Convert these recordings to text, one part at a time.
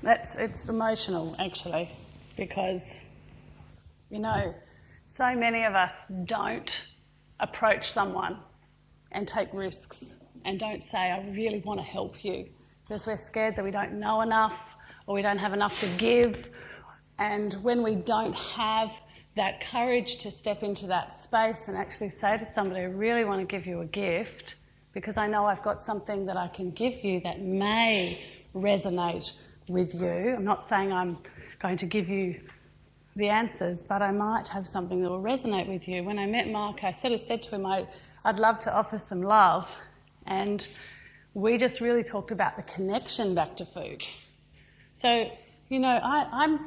It's emotional, actually, because, you know, so many of us don't approach someone and take risks and don't say, I really want to help you, because we're scared that we don't know enough or we don't have enough to give. And when we don't have that courage to step into that space and actually say to somebody, I really want to give you a gift because I know I've got something that I can give you that may resonate with you. I'm not saying I'm going to give you the answers, but I might have something that will resonate with you. When I met Mark, I said to him, I'd love to offer some love. And we just really talked about the connection back to food. So, you know, I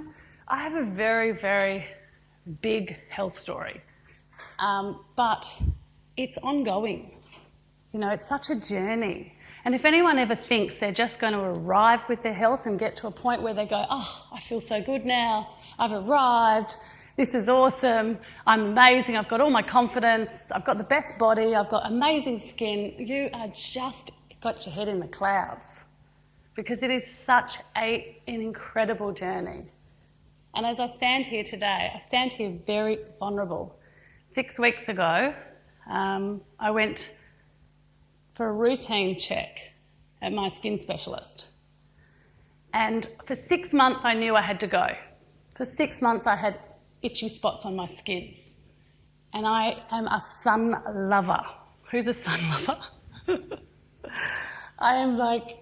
have a very, very big health story, but it's ongoing. You know, it's such a journey. And if anyone ever thinks they're just going to arrive with their health and get to a point where they go, oh, I feel so good now, I've arrived, this is awesome, I'm amazing, I've got all my confidence, I've got the best body, I've got amazing skin, you are just got your head in the clouds, because it is such an incredible journey. And as I stand here today, I stand here very vulnerable. 6 weeks ago, I went for a routine check at my skin specialist. And for 6 months I knew I had to go. For 6 months I had itchy spots on my skin. And I am a sun lover. Who's a sun lover? I am like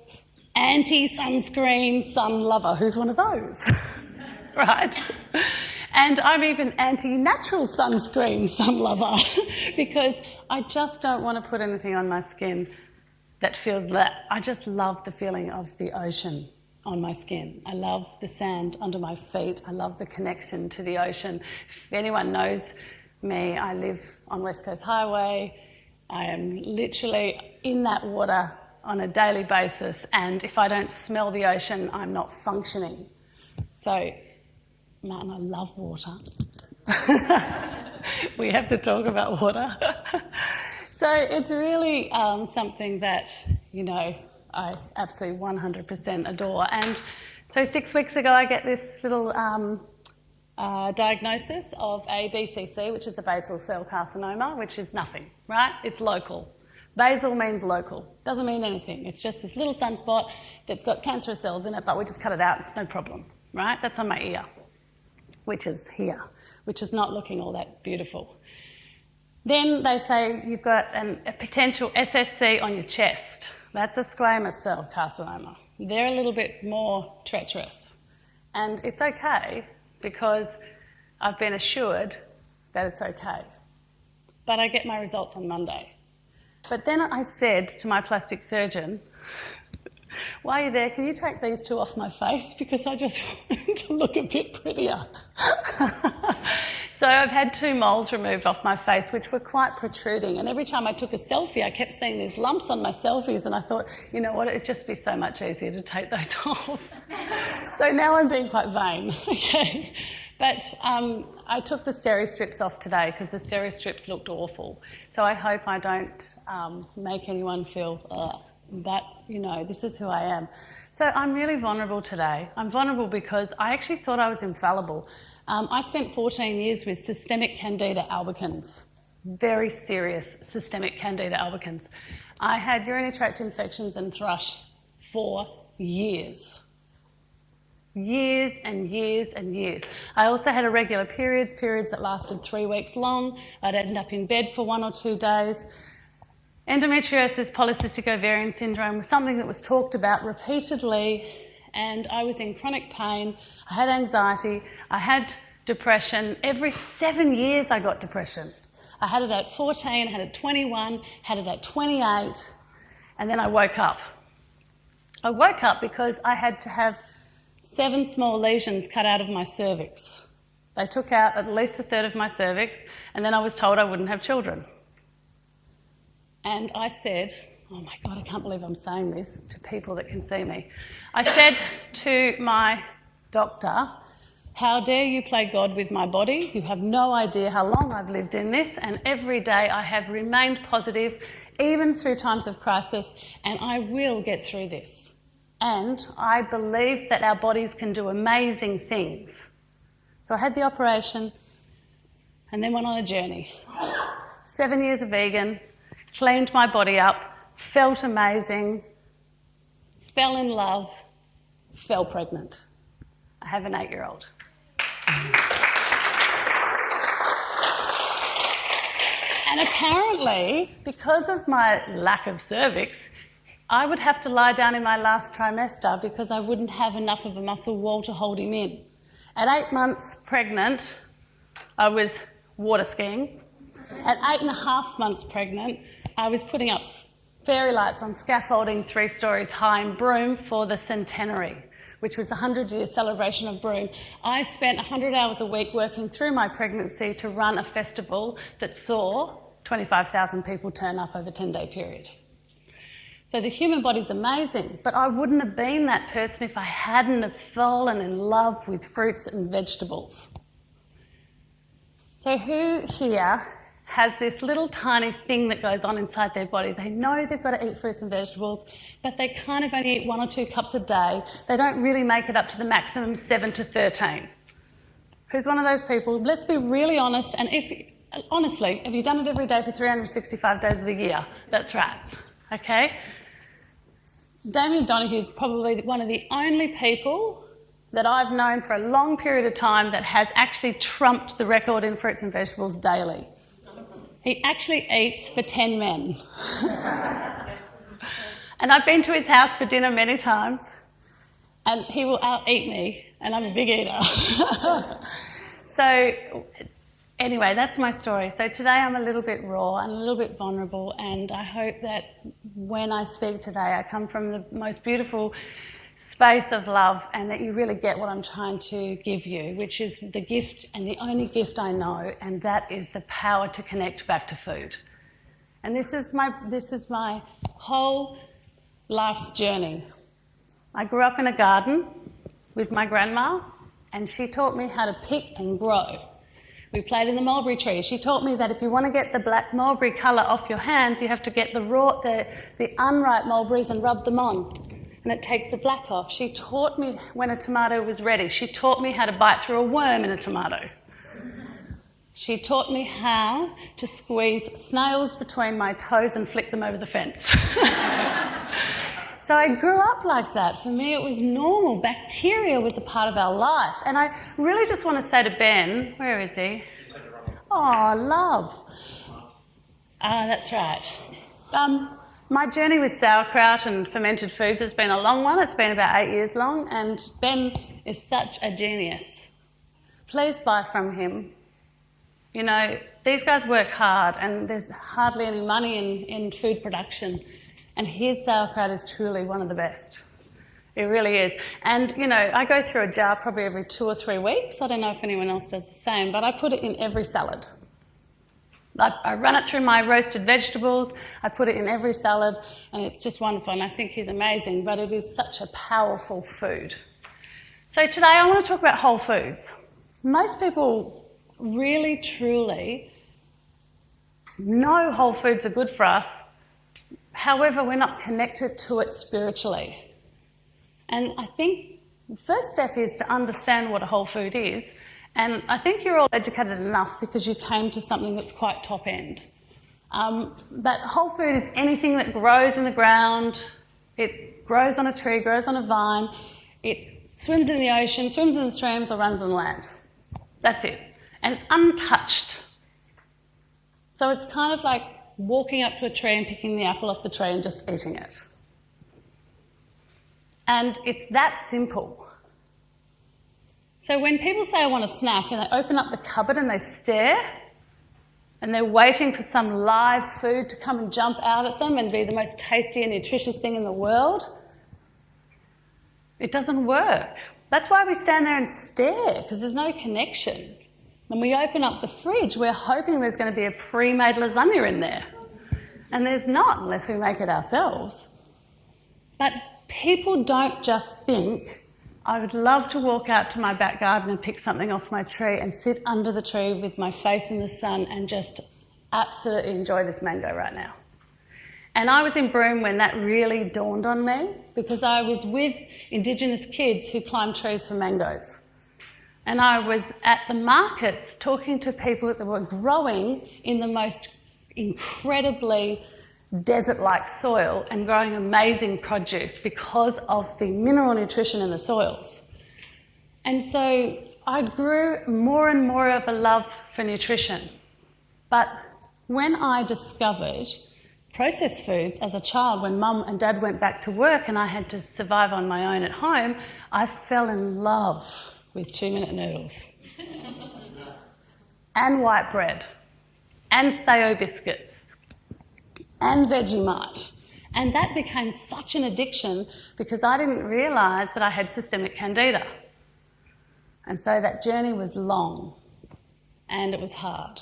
anti-sunscreen sun lover. Who's one of those? Right? And I'm even anti-natural sunscreen sun lover because I just don't want to put anything on my skin that feels that. I just love the feeling of the ocean on my skin. I love the sand under my feet. I love the connection to the ocean. If anyone knows me, I live on West Coast Highway. I am literally in that water on a daily basis, and if I don't smell the ocean, I'm not functioning. So, Martin, I love water. We have to talk about water. So it's really something that, you know, I absolutely 100% adore. And so 6 weeks ago I get this little diagnosis of a BCC, which is a basal cell carcinoma, which is nothing, right? It's local. Basal means local. Doesn't mean anything. It's just this little sunspot that's got cancerous cells in it, but we just cut it out. It's no problem, right? That's on my ear, which is here, which is not looking all that beautiful. Then they say you've got a potential SSC on your chest. That's a squamous cell carcinoma. They're a little bit more treacherous. And it's okay because I've been assured that it's okay. But I get my results on Monday. But then I said to my plastic surgeon, while you're there, can you take these two off my face? Because I just want to look a bit prettier. So I've had 2 moles removed off my face, which were quite protruding. And every time I took a selfie, I kept seeing these lumps on my selfies. And I thought, you know what, it'd just be so much easier to take those off. So now I'm being quite vain. Okay. But I took the steri strips off today because the steri strips looked awful. So I hope I don't make anyone feel, but, you know, this is who I am. So I'm really vulnerable today. I'm vulnerable because I actually thought I was infallible. I spent 14 years with systemic Candida albicans, very serious systemic Candida albicans. I had urinary tract infections and thrush for years. Years and years and years. I also had irregular periods that lasted 3 weeks long. I'd end up in bed for 1 or 2 days. Endometriosis, polycystic ovarian syndrome was something that was talked about repeatedly, and I was in chronic pain. I had anxiety. I had depression. Every 7 years I got depression. I had it at 14, had it at 21, had it at 28, and then I woke up. I woke up because I had to have 7 small lesions cut out of my cervix. They took out at least 1/3 of my cervix, and then I was told I wouldn't have children. And I said, oh my God, I can't believe I'm saying this to people that can see me. I said to my doctor, how dare you play God with my body? You have no idea how long I've lived in this, and every day I have remained positive, even through times of crisis, and I will get through this. And I believe that our bodies can do amazing things. So I had the operation and then went on a journey. 7 years of vegan, cleaned my body up, felt amazing, fell in love, fell pregnant. I have an 8-year-old. And apparently, because of my lack of cervix, I would have to lie down in my last trimester because I wouldn't have enough of a muscle wall to hold him in. At 8 months pregnant, I was water skiing. At 8.5 months pregnant, I was putting up fairy lights on scaffolding 3 stories high in Broome for the centenary, which was the 100-year celebration of Broome. I spent 100 hours a week working through my pregnancy to run a festival that saw 25,000 people turn up over a 10-day period. So the human body's amazing, but I wouldn't have been that person if I hadn't have fallen in love with fruits and vegetables. So who here has this little tiny thing that goes on inside their body? They know they've got to eat fruits and vegetables, but they kind of only eat 1 or 2 cups a day. They don't really make it up to the maximum 7 to 13. Who's one of those people? Let's be really honest, and honestly, have you done it every day for 365 days of the year? That's right, okay? Damien Donahue is probably one of the only people that I've known for a long period of time that has actually trumped the record in fruits and vegetables daily. He actually eats for 10 men. And I've been to his house for dinner many times, and he will out-eat me, and I'm a big eater. So anyway, that's my story. So today I'm a little bit raw and a little bit vulnerable, and I hope that when I speak today, I come from the most beautiful space of love and that you really get what I'm trying to give you, which is the gift and the only gift I know, and that is the power to connect back to food. And this is my whole life's journey. I grew up in a garden with my grandma, and she taught me how to pick and grow. We played in the mulberry tree. She taught me that if you want to get the black mulberry colour off your hands, you have to get the unripe mulberries and rub them on, and it takes the black off. She taught me when a tomato was ready. She taught me how to bite through a worm in a tomato. She taught me how to squeeze snails between my toes and flick them over the fence. So I grew up like that. For me, it was normal. Bacteria was a part of our life. And I really just want to say to Ben, where is he? Oh, love. That's right. My journey with sauerkraut and fermented foods has been a long one. It's been about 8 years long, and Ben is such a genius. Please buy from him. You know, these guys work hard, and there's hardly any money in food production. And his sauerkraut is truly one of the best. It really is. And, you know, I go through a jar probably every 2 or 3 weeks. I don't know if anyone else does the same, but I put it in every salad. I run it through my roasted vegetables, I put it in every salad, and it's just wonderful. And I think he's amazing, but it is such a powerful food. So today I want to talk about whole foods. Most people really, truly know whole foods are good for us. However, we're not connected to it spiritually. And I think the first step is to understand what a whole food is. And I think you're all educated enough because you came to something that's quite top end. But whole food is anything that grows in the ground, it grows on a tree, grows on a vine, it swims in the ocean, swims in the streams, or runs on land. That's it. And it's untouched. So it's kind of like walking up to a tree and picking the apple off the tree and just eating it. And it's that simple. So when people say, I want a snack, and they open up the cupboard and they stare, and they're waiting for some live food to come and jump out at them and be the most tasty and nutritious thing in the world, it doesn't work. That's why we stand there and stare, because there's no connection. When we open up the fridge, we're hoping there's going to be a pre-made lasagna in there. And there's not, unless we make it ourselves. But people don't just think, I would love to walk out to my back garden and pick something off my tree and sit under the tree with my face in the sun and just absolutely enjoy this mango right now. And I was in Broome when that really dawned on me, because I was with Indigenous kids who climbed trees for mangoes. And I was at the markets talking to people that were growing in the most incredibly desert-like soil and growing amazing produce because of the mineral nutrition in the soils. And so I grew more and more of a love for nutrition. But when I discovered processed foods as a child, when Mum and Dad went back to work and I had to survive on my own at home, I fell in love with 2-minute noodles and white bread and Sayo biscuits and Vegemite. And that became such an addiction because I didn't realise that I had systemic candida. And so that journey was long and it was hard.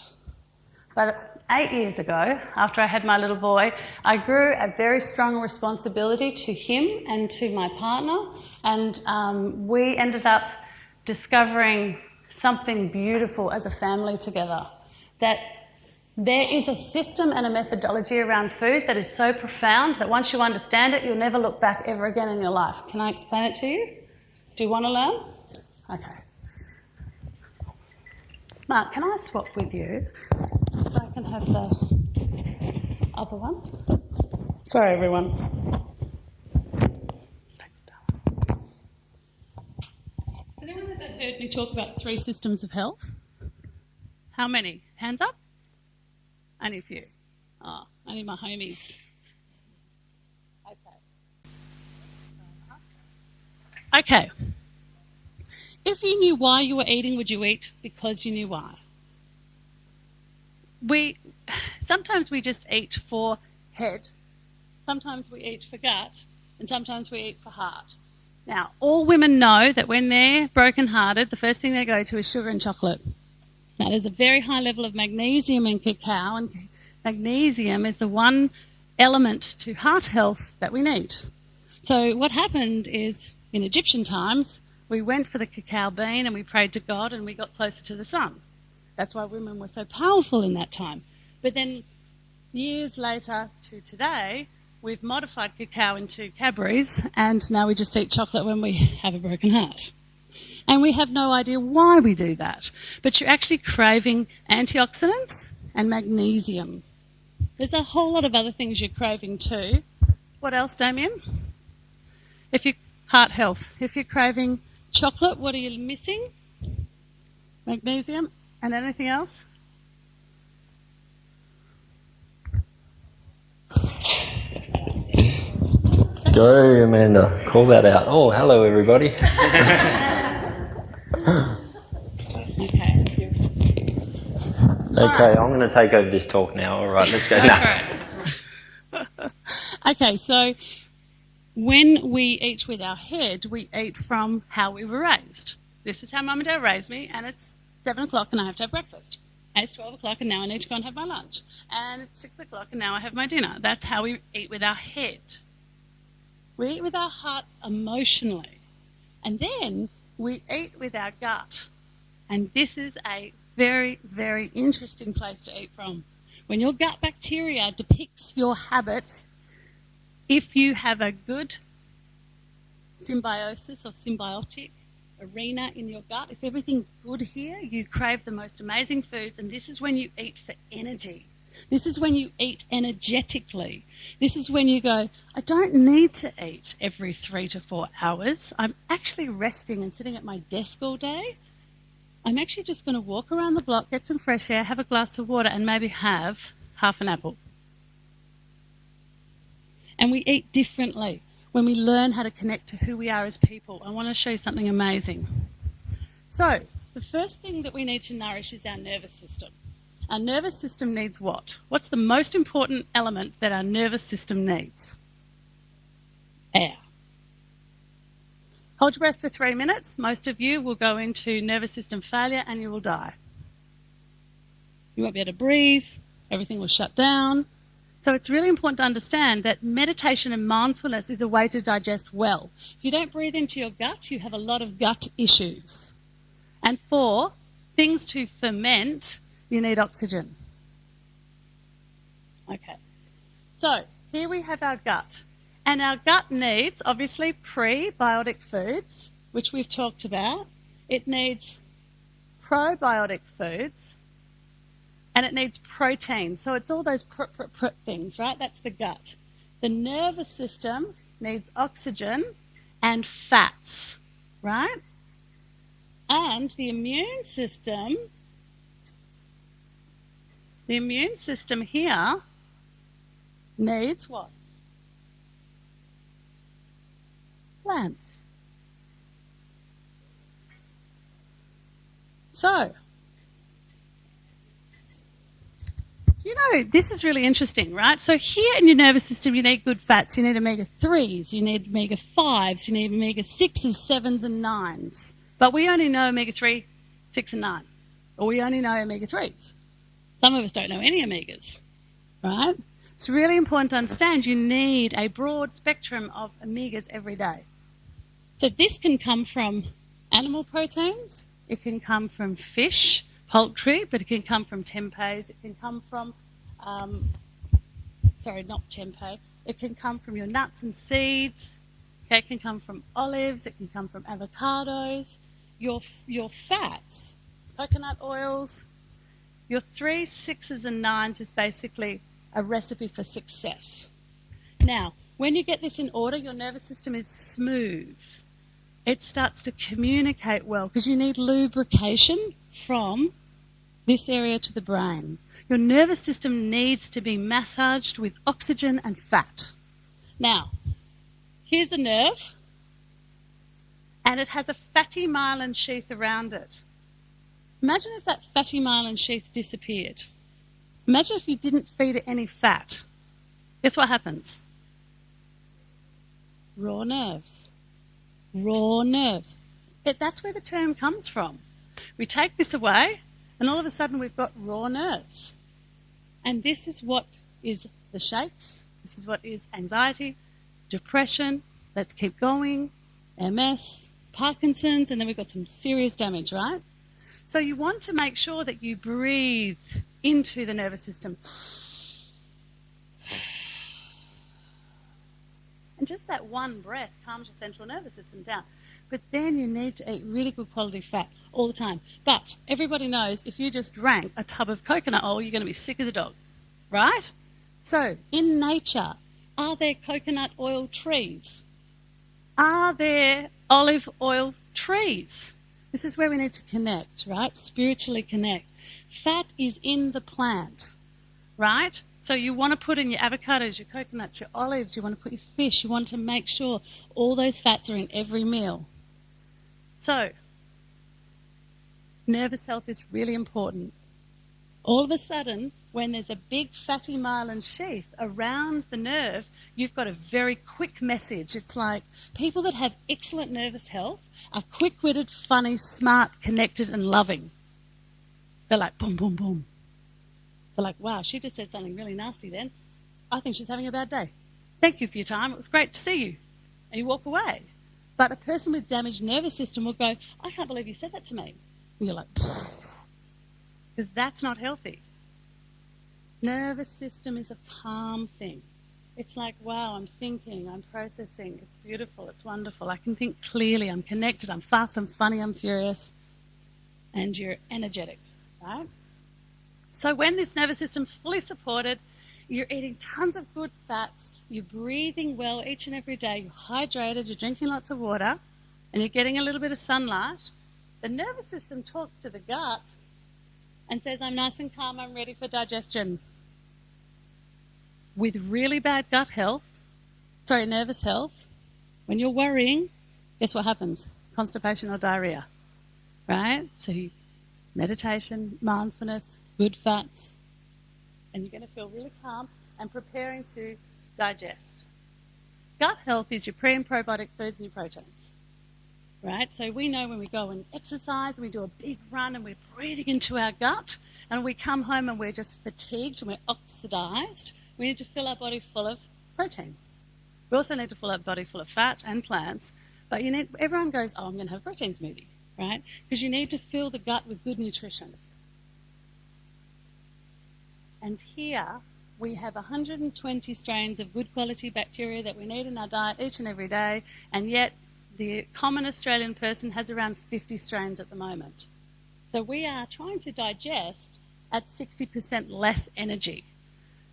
But 8 years ago, after I had my little boy, I grew a very strong responsibility to him and to my partner, and we ended up discovering something beautiful as a family together, that there is a system and a methodology around food that is so profound that once you understand it, you'll never look back ever again in your life. Can I explain it to you? Do you want to learn? Okay. Mark, can I swap with you so I can have the other one? Sorry, everyone. Thanks, darling. Has anyone ever heard me talk about 3 systems of health? How many? Hands up? Only a few. Oh, only my homies. Okay. If you knew why you were eating, would you eat because you knew why? Sometimes we just eat for head, sometimes we eat for gut, and sometimes we eat for heart. Now, all women know that when they're brokenhearted, the first thing they go to is sugar and chocolate. Now, there's a very high level of magnesium in cacao, and magnesium is the one element to heart health that we need. So what happened is, in Egyptian times, we went for the cacao bean and we prayed to God and we got closer to the sun. That's why women were so powerful in that time. But then years later to today, we've modified cacao into Cadbury's and now we just eat chocolate when we have a broken heart. And we have no idea why we do that. But you're actually craving antioxidants and magnesium. There's a whole lot of other things you're craving too. What else, Damien? Heart health. If you're craving chocolate, what are you missing? Magnesium. And anything else? Go, Amanda. Call that out. Oh, hello, everybody. Okay, I'm going to take over this talk now. All right, let's go. Okay, so when we eat with our head, we eat from how we were raised. This is how Mum and Dad raised me, and it's 7 o'clock and I have to have breakfast. And it's 12 o'clock and now I need to go and have my lunch. And it's 6 o'clock and now I have my dinner. That's how we eat with our head. We eat with our heart emotionally. And then we eat with our gut. And this is a very, very interesting place to eat from. When your gut bacteria depicts your habits, if you have a good symbiosis or symbiotic arena in your gut, if everything's good here, you crave the most amazing foods, and this is when you eat for energy. This is when you eat energetically. This is when you go, I don't need to eat every 3 to 4 hours. I'm actually resting and sitting at my desk all day. I'm actually just going to walk around the block, get some fresh air, have a glass of water, and maybe have half an apple. And we eat differently when we learn how to connect to who we are as people. I want to show you something amazing. So, the first thing that we need to nourish is our nervous system. Our nervous system needs what? What's the most important element that our nervous system needs? Air. Hold your breath for 3 minutes. Most of you will go into nervous system failure and you will die. You won't be able to breathe. Everything will shut down. So it's really important to understand that meditation and mindfulness is a way to digest well. If you don't breathe into your gut, you have a lot of gut issues. And for things to ferment, you need oxygen. Okay. So here we have our gut. And our gut needs, obviously, prebiotic foods, which we've talked about. It needs probiotic foods, and it needs protein. So it's all those things, right? That's the gut. The nervous system needs oxygen and fats, right? And the immune system here needs what? Plants. So, you know, this is really interesting, right? So here in your nervous system, you need good fats. You need omega-3s, you need omega-5s, you need omega-6s, 7s and 9s. But we only know omega-3, 6 and 9. Or we only know omega-3s. Some of us don't know any omegas, right? It's really important to understand you need a broad spectrum of omegas every day. So this can come from animal proteins, it can come from fish, poultry, but it can come from tempehs, it can come from, it can come from your nuts and seeds, okay, it can come from olives, it can come from avocados, your fats, coconut oils, your 3s, 6s and 9s is basically a recipe for success. Now, when you get this in order, your nervous system is smooth. It starts to communicate well because you need lubrication from this area to the brain. Your nervous system needs to be massaged with oxygen and fat. Now, here's a nerve, and it has a fatty myelin sheath around it. Imagine if that fatty myelin sheath disappeared. Imagine if you didn't feed it any fat. Guess what happens? Raw nerves. Raw nerves. That's where the term comes from. We take this away, and all of a sudden we've got raw nerves. And this is what is the shakes. This is what is anxiety, depression, let's keep going, MS, Parkinson's, and then we've got some serious damage, right? So you want to make sure that you breathe into the nervous system. And just that one breath calms your central nervous system down. But then you need to eat really good quality fat all the time. But everybody knows if you just drank a tub of coconut oil, you're going to be sick as a dog, right? So in nature, are there coconut oil trees? Are there olive oil trees? This is where we need to connect, right? Spiritually connect. Fat is in the plant, right? So you want to put in your avocados, your coconuts, your olives, you want to put your fish, you want to make sure all those fats are in every meal. So, nervous health is really important. All of a sudden, when there's a big fatty myelin sheath around the nerve, you've got a very quick message. It's like people that have excellent nervous health are quick-witted, funny, smart, connected and loving. They're like, boom, boom, boom. They're like, wow, she just said something really nasty then. I think she's having a bad day. Thank you for your time. It was great to see you. And you walk away. But a person with damaged nervous system will go, I can't believe you said that to me. And you're like, because that's not healthy. Nervous system is a calm thing. It's like, wow, I'm thinking, I'm processing. It's beautiful, it's wonderful. I can think clearly, I'm connected, I'm fast, I'm funny, I'm furious. And you're energetic, right? So when this nervous system's fully supported, you're eating tons of good fats, you're breathing well each and every day, you're hydrated, you're drinking lots of water, and you're getting a little bit of sunlight, the nervous system talks to the gut and says, I'm nice and calm, I'm ready for digestion. With really bad nervous health, when you're worrying, guess what happens? Constipation or diarrhea, right? So meditation, mindfulness, good fats, and you're going to feel really calm and preparing to digest. Gut health is your pre and probiotic foods and your proteins, right? So we know when we go and exercise, we do a big run and we're breathing into our gut, and we come home and we're just fatigued and we're oxidized, we need to fill our body full of protein. We also need to fill our body full of fat and plants, but everyone goes, oh, I'm going to have a protein smoothie, right? Because you need to fill the gut with good nutrition. And here we have 120 strains of good quality bacteria that we need in our diet each and every day, and yet the common Australian person has around 50 strains at the moment. So we are trying to digest at 60% less energy.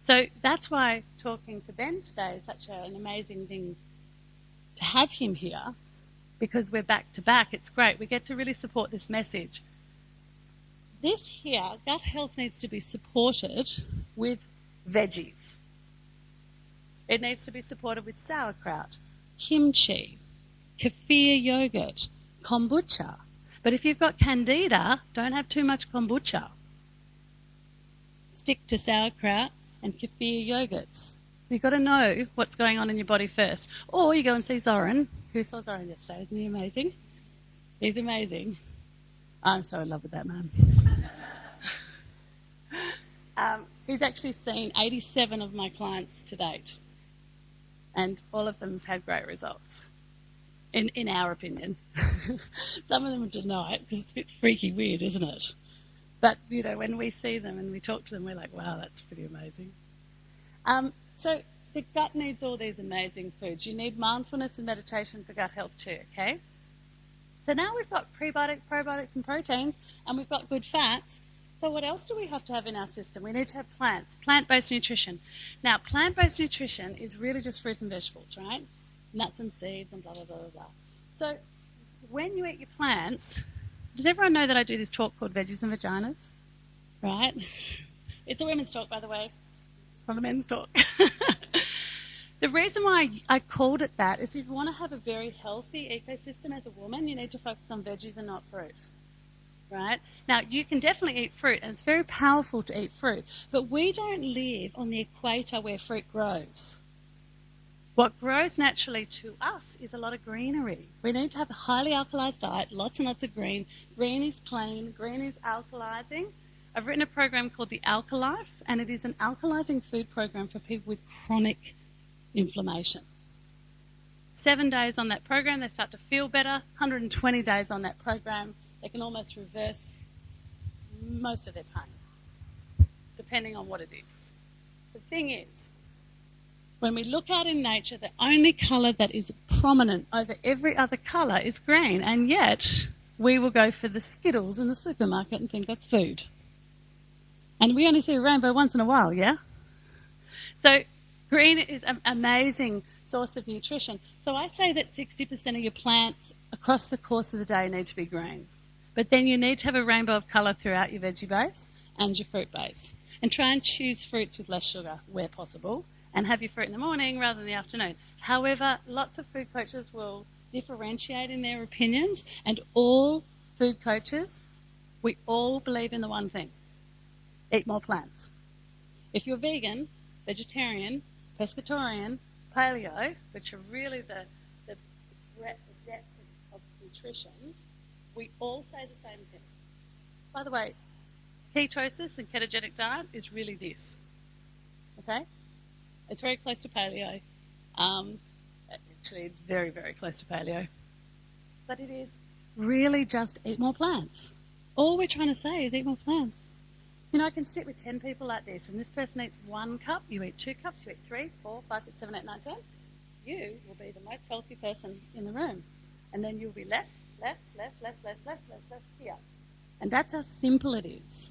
So that's why talking to Ben today is such an amazing thing to have him here, because we're back to back. It's great. We get to really support this message. This here, gut health needs to be supported with veggies. It needs to be supported with sauerkraut, kimchi, kefir yogurt, kombucha. But if you've got candida, don't have too much kombucha. Stick to sauerkraut and kefir yogurts. So you've got to know what's going on in your body first. Or you go and see Zoran. Who saw Zoran yesterday? Isn't he amazing? He's amazing. I'm so in love with that man. He's actually seen 87 of my clients to date. And all of them have had great results, in our opinion. Some of them deny it because it's a bit freaky weird, isn't it? But, you know, when we see them and we talk to them, we're like, wow, that's pretty amazing. So the gut needs all these amazing foods. You need mindfulness and meditation for gut health too, okay? So now we've got prebiotics, probiotics and proteins, and we've got good fats. So what else do we have to have in our system? We need to have plants, plant-based nutrition. Now, plant-based nutrition is really just fruits and vegetables, right? Nuts and seeds and blah, blah, blah, blah, blah. So when you eat your plants, does everyone know that I do this talk called Veggies and Vaginas? Right? It's a women's talk, by the way, not a men's talk. The reason why I called it that is if you want to have a very healthy ecosystem as a woman, you need to focus on veggies and not fruit. Right? Now, you can definitely eat fruit, and it's very powerful to eat fruit, but we don't live on the equator where fruit grows. What grows naturally to us is a lot of greenery. We need to have a highly alkalized diet, lots and lots of green. Green is clean, green is alkalizing. I've written a program called the Alkalife, and it is an alkalizing food program for people with chronic inflammation. 7 days on that program, they start to feel better. 120 days on that program, they can almost reverse most of their pain, depending on what it is. The thing is, when we look out in nature, the only colour that is prominent over every other colour is green, and yet we will go for the Skittles in the supermarket and think that's food. And we only see a rainbow once in a while, yeah? So green is an amazing source of nutrition. So I say that 60% of your plants across the course of the day need to be green. But then you need to have a rainbow of colour throughout your veggie base and your fruit base. And try and choose fruits with less sugar where possible, and have your fruit in the morning rather than the afternoon. However, lots of food coaches will differentiate in their opinions, and all food coaches, we all believe in the one thing: eat more plants. If you're vegan, vegetarian, pescatarian, paleo, which are really the breadth, the depth of nutrition, we all say the same thing. By the way, ketosis and ketogenic diet is really this, okay? It's very close to paleo. Actually, it's very, very close to paleo. But it is really just eat more plants. All we're trying to say is eat more plants. You know, I can sit with 10 people like this, and this person eats 1 cup, you eat 2 cups, you eat 3, 4, 5, 6, 7, 8, 9, 10. You will be the most healthy person in the room. And then you'll be less here. And that's how simple it is.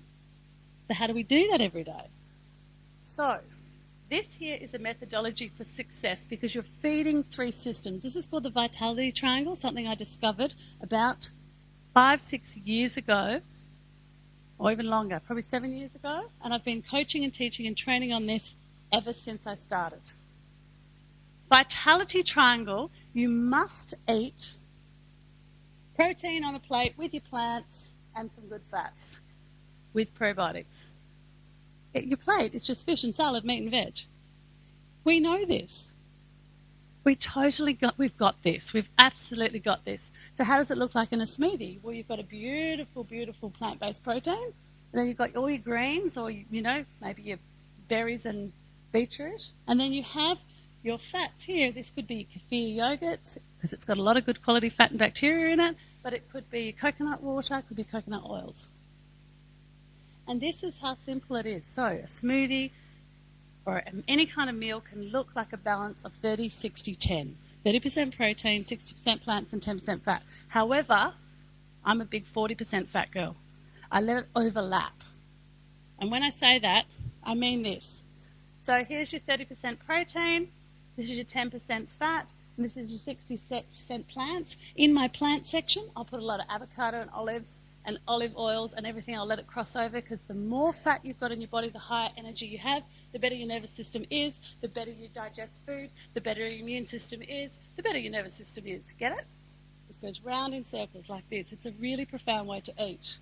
So how do we do that every day? So this here is a methodology for success, because you're feeding 3 systems. This is called the vitality triangle, something I discovered about 5-6 years ago, or even longer, probably 7 years ago. And I've been coaching and teaching and training on this ever since I started. Vitality triangle, you must eat protein on a plate with your plants and some good fats with probiotics. Your plate is just fish and salad, meat and veg. We know this. We've got this. We've absolutely got this. So how does it look like in a smoothie? Well, you've got a beautiful, beautiful plant-based protein, and then you've got all your greens, or, you know, maybe your berries and beetroot, and then you have your fats here. This could be kefir yogurts, because it's got a lot of good quality fat and bacteria in it, but it could be coconut water, it could be coconut oils. And this is how simple it is. So a smoothie, or any kind of meal can look like a balance of 30, 60, 10. 30% protein, 60% plants and 10% fat. However, I'm a big 40% fat girl. I let it overlap. And when I say that, I mean this. So here's your 30% protein, this is your 10% fat, and this is your 60% plants. In my plant section, I'll put a lot of avocado and olives and olive oils and everything. I'll let it cross over, because the more fat you've got in your body, the higher energy you have, the better your nervous system is, the better you digest food, the better your immune system is, the better your nervous system is. Get it? Just goes round in circles like this. It's a really profound way to eat.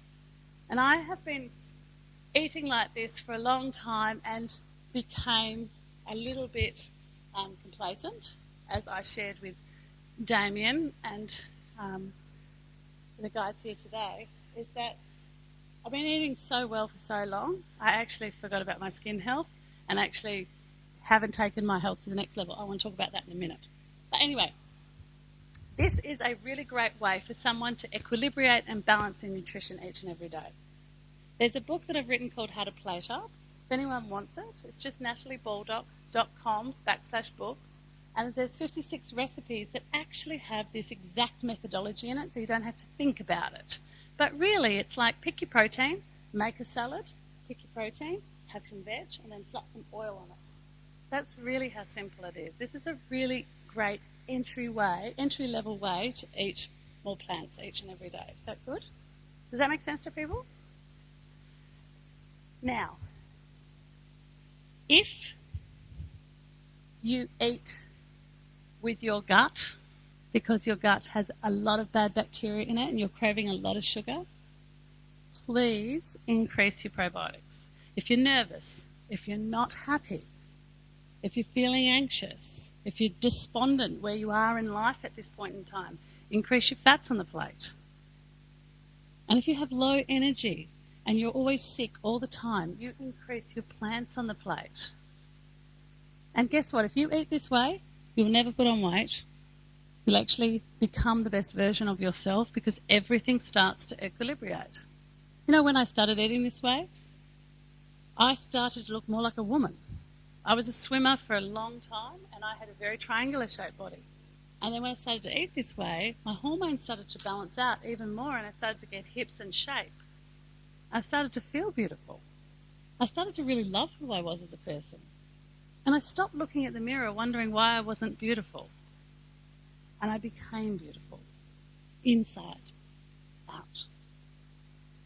And I have been eating like this for a long time and became a little bit complacent, as I shared with Damien and the guys here today, is that I've been eating so well for so long, I actually forgot about my skin health and actually haven't taken my health to the next level. I want to talk about that in a minute. But anyway, this is a really great way for someone to equilibrate and balance in nutrition each and every day. There's a book that I've written called How to Plate Up. If anyone wants it, it's just nataliebaldock.com/books. And there's 56 recipes that actually have this exact methodology in it, so you don't have to think about it. But really, it's like pick your protein, make a salad, pick your protein, have some veg, and then slap some oil on it. That's really how simple it is. This is a really great entry-level way to eat more plants each and every day. Is that good? Does that make sense to people? Now, if you eat with your gut, because your gut has a lot of bad bacteria in it and you're craving a lot of sugar, please increase your probiotics. If you're nervous, if you're not happy, if you're feeling anxious, if you're despondent where you are in life at this point in time, increase your fats on the plate. And if you have low energy and you're always sick all the time, you increase your plants on the plate. And guess what? If you eat this way, you'll never put on weight. You'll actually become the best version of yourself, because everything starts to equilibrate. You know, when I started eating this way, I started to look more like a woman. I was a swimmer for a long time and I had a very triangular shaped body. And then when I started to eat this way, my hormones started to balance out even more, and I started to get hips and shape. I started to feel beautiful. I started to really love who I was as a person. And I stopped looking at the mirror wondering why I wasn't beautiful. And I became beautiful, inside, out.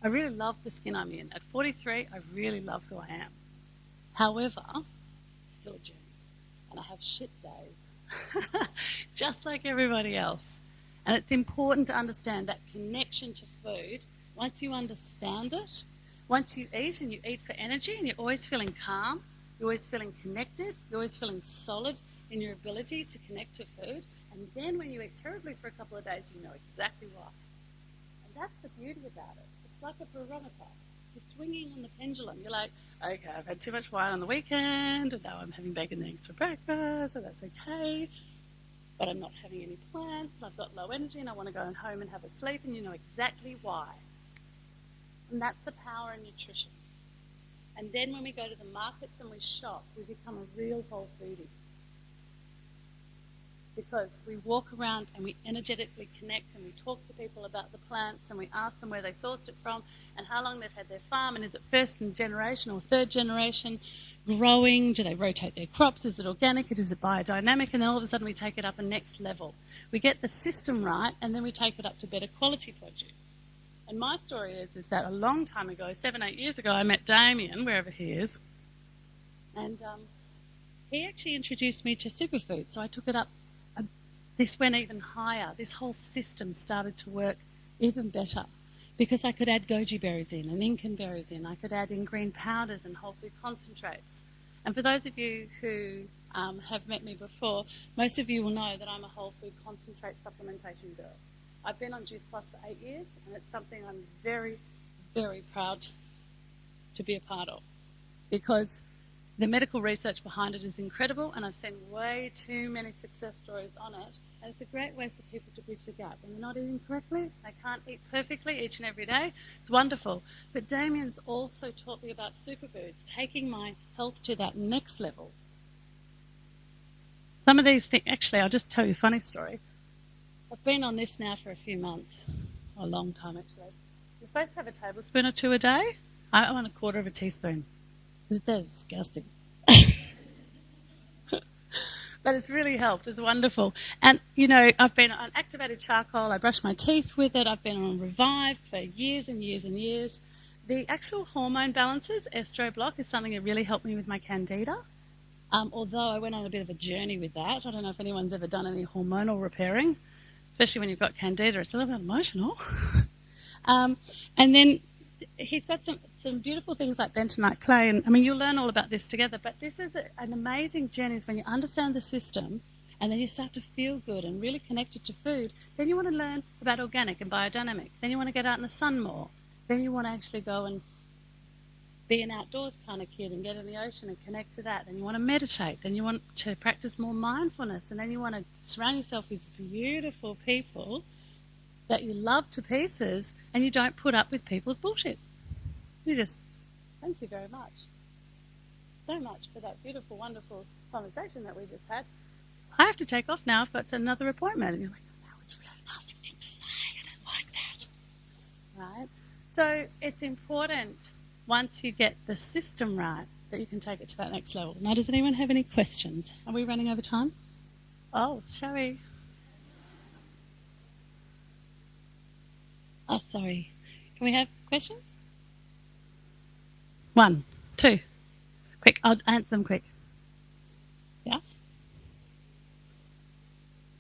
I really love the skin I'm in. At 43, I really love who I am. However, still a journey, and I have shit days, just like everybody else. And it's important to understand that connection to food. Once you understand it, once you eat, and you eat for energy, and you're always feeling calm, you're always feeling connected, you're always feeling solid in your ability to connect to food. And then when you eat terribly for a couple of days, you know exactly why. And that's the beauty about it. It's like a barometer. You're swinging on the pendulum. You're like, okay, I've had too much wine on the weekend, and now I'm having bacon and eggs for breakfast, so that's okay. But I'm not having any plans, and I've got low energy, and I want to go home and have a sleep, and you know exactly why. And that's the power in nutrition. And then when we go to the markets and we shop, we become a real whole foodie. Because we walk around and we energetically connect, and we talk to people about the plants, and we ask them where they sourced it from and how long they've had their farm, and is it first generation or third generation growing? Do they rotate their crops? Is it organic? Is it biodynamic? And then all of a sudden we take it up a next level. We get the system right, and then we take it up to better quality produce. And my story is that a long time ago, 7-8 years ago, I met Damien, wherever he is, and he actually introduced me to superfood. So I took it up. This went even higher. This whole system started to work even better, because I could add goji berries in and Incan berries in. I could add in green powders and whole food concentrates. And for those of you who have met me before, most of you will know that I'm a whole food concentrate supplementation girl. I've been on Juice Plus for 8 years, and it's something I'm very, very proud to be a part of, because the medical research behind it is incredible, and I've seen way too many success stories on it And it's a great way for people to bridge the gap. When they're not eating correctly, they can't eat perfectly each and every day. It's wonderful. But Damien's also taught me about superfoods, taking my health to that next level. Some of these things, actually, I'll just tell you a funny story. I've been on this now for a few months, or a long time actually. You're supposed to have a tablespoon or two a day. I want a quarter of a teaspoon. It's disgusting. But it's really helped. It's wonderful. And, you know, I've been on activated charcoal. I brush my teeth with it. I've been on Revive for years and years and years. The actual hormone balances, Estro Block, is something that really helped me with my candida. Although I went on a bit of a journey with that. I don't know if anyone's ever done any hormonal repairing, especially when you've got candida. It's a little bit emotional. And then he's got some beautiful things like bentonite clay. And, I mean, you'll learn all about this together. But this is an amazing journey is when you understand the system and then you start to feel good and really connected to food. Then you want to learn about organic and biodynamic. Then you want to get out in the sun more. Then you want to actually go and be an outdoors kind of kid and get in the ocean and connect to that. Then you want to meditate. Then you want to practice more mindfulness. And then you want to surround yourself with beautiful people that you love to pieces and you don't put up with people's bullshit. You just, thank you very much. So much for that beautiful, wonderful conversation that we just had. I have to take off now. I've got another appointment. And you're like, oh, that was a really nasty thing to say. I don't like that. Right? So it's important once you get the system right that you can take it to that next level. Now, does anyone have any questions? Are we running over time? Oh, sorry. Oh, sorry. Can we have questions? 1, 2. Quick, I'll answer them quick. Yes?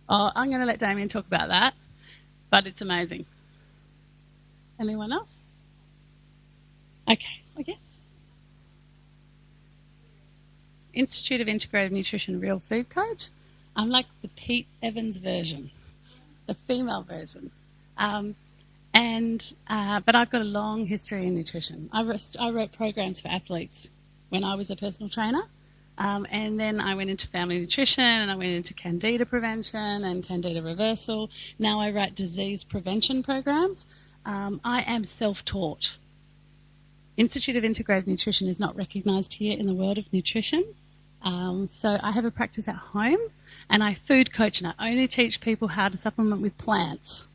Oh, I'm going to let Damien talk about that, but it's amazing. Anyone else? Okay, I guess. Institute of Integrative Nutrition Real Food Coach. I'm like the Pete Evans version, the female version. But I've got a long history in nutrition. I wrote programs for athletes when I was a personal trainer. And then I went into family nutrition and I went into candida prevention and candida reversal. Now I write disease prevention programs. I am self-taught. Institute of Integrative Nutrition is not recognised here in the world of nutrition. So I have a practice at home and I food coach and I only teach people how to supplement with plants.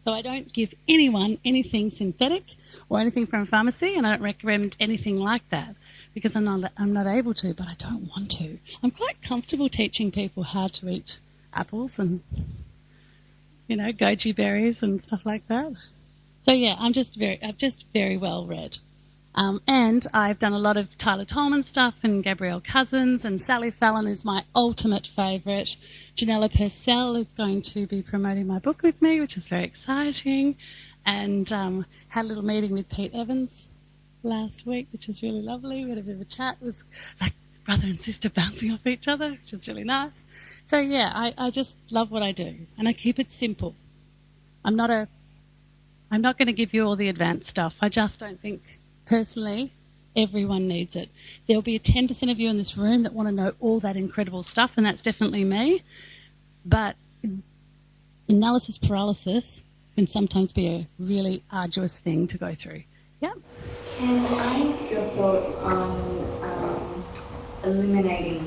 So I don't give anyone anything synthetic or anything from a pharmacy, and I don't recommend anything like that because I'm not able to, but I don't want to. I'm quite comfortable teaching people how to eat apples and, you know, goji berries and stuff like that. So yeah, I'm just very well read. And I've done a lot of Tyler Tolman stuff and Gabrielle Cousins, and Sally Fallon is my ultimate favourite. Janella Purcell is going to be promoting my book with me, which is very exciting. And had a little meeting with Pete Evans last week, which was really lovely. We had a bit of a chat. It was like brother and sister bouncing off each other, which is really nice. So yeah, I just love what I do, and I keep it simple. I'm not going to give you all the advanced stuff. I just don't think, personally, everyone needs it. There'll be a 10% of you in this room that want to know all that incredible stuff, and that's definitely me. But analysis paralysis can sometimes be a really arduous thing to go through. Yeah. Can I ask your thoughts on eliminating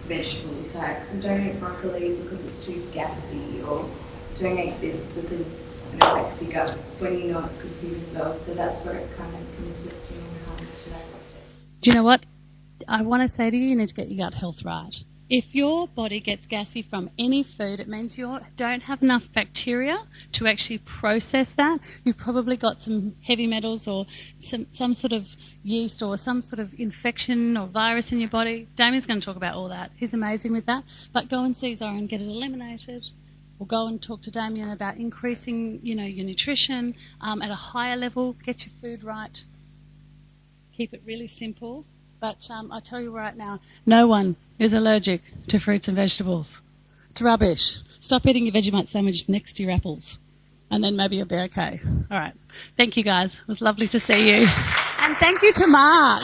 vegetables? Like, don't eat broccoli because it's too gassy, or don't eat this because it affects your gut when you know it's good for you as well. So that's where it's kind of conflicting on how much should I watch it. Do you know what? I want to say to you, you need to get your gut health right. If your body gets gassy from any food, it means you don't have enough bacteria to actually process that. You've probably got some heavy metals or some sort of yeast or some sort of infection or virus in your body. Damien's going to talk about all that. He's amazing with that. But go and see Zara and get it eliminated. Or go and talk to Damien about increasing, you know, your nutrition at a higher level. Get your food right. Keep it really simple. But I tell you right now, no one is allergic to fruits and vegetables. It's rubbish. Stop eating your Vegemite sandwich next to your apples, and then maybe you'll be okay. All right. Thank you, guys. It was lovely to see you. And thank you to Mark.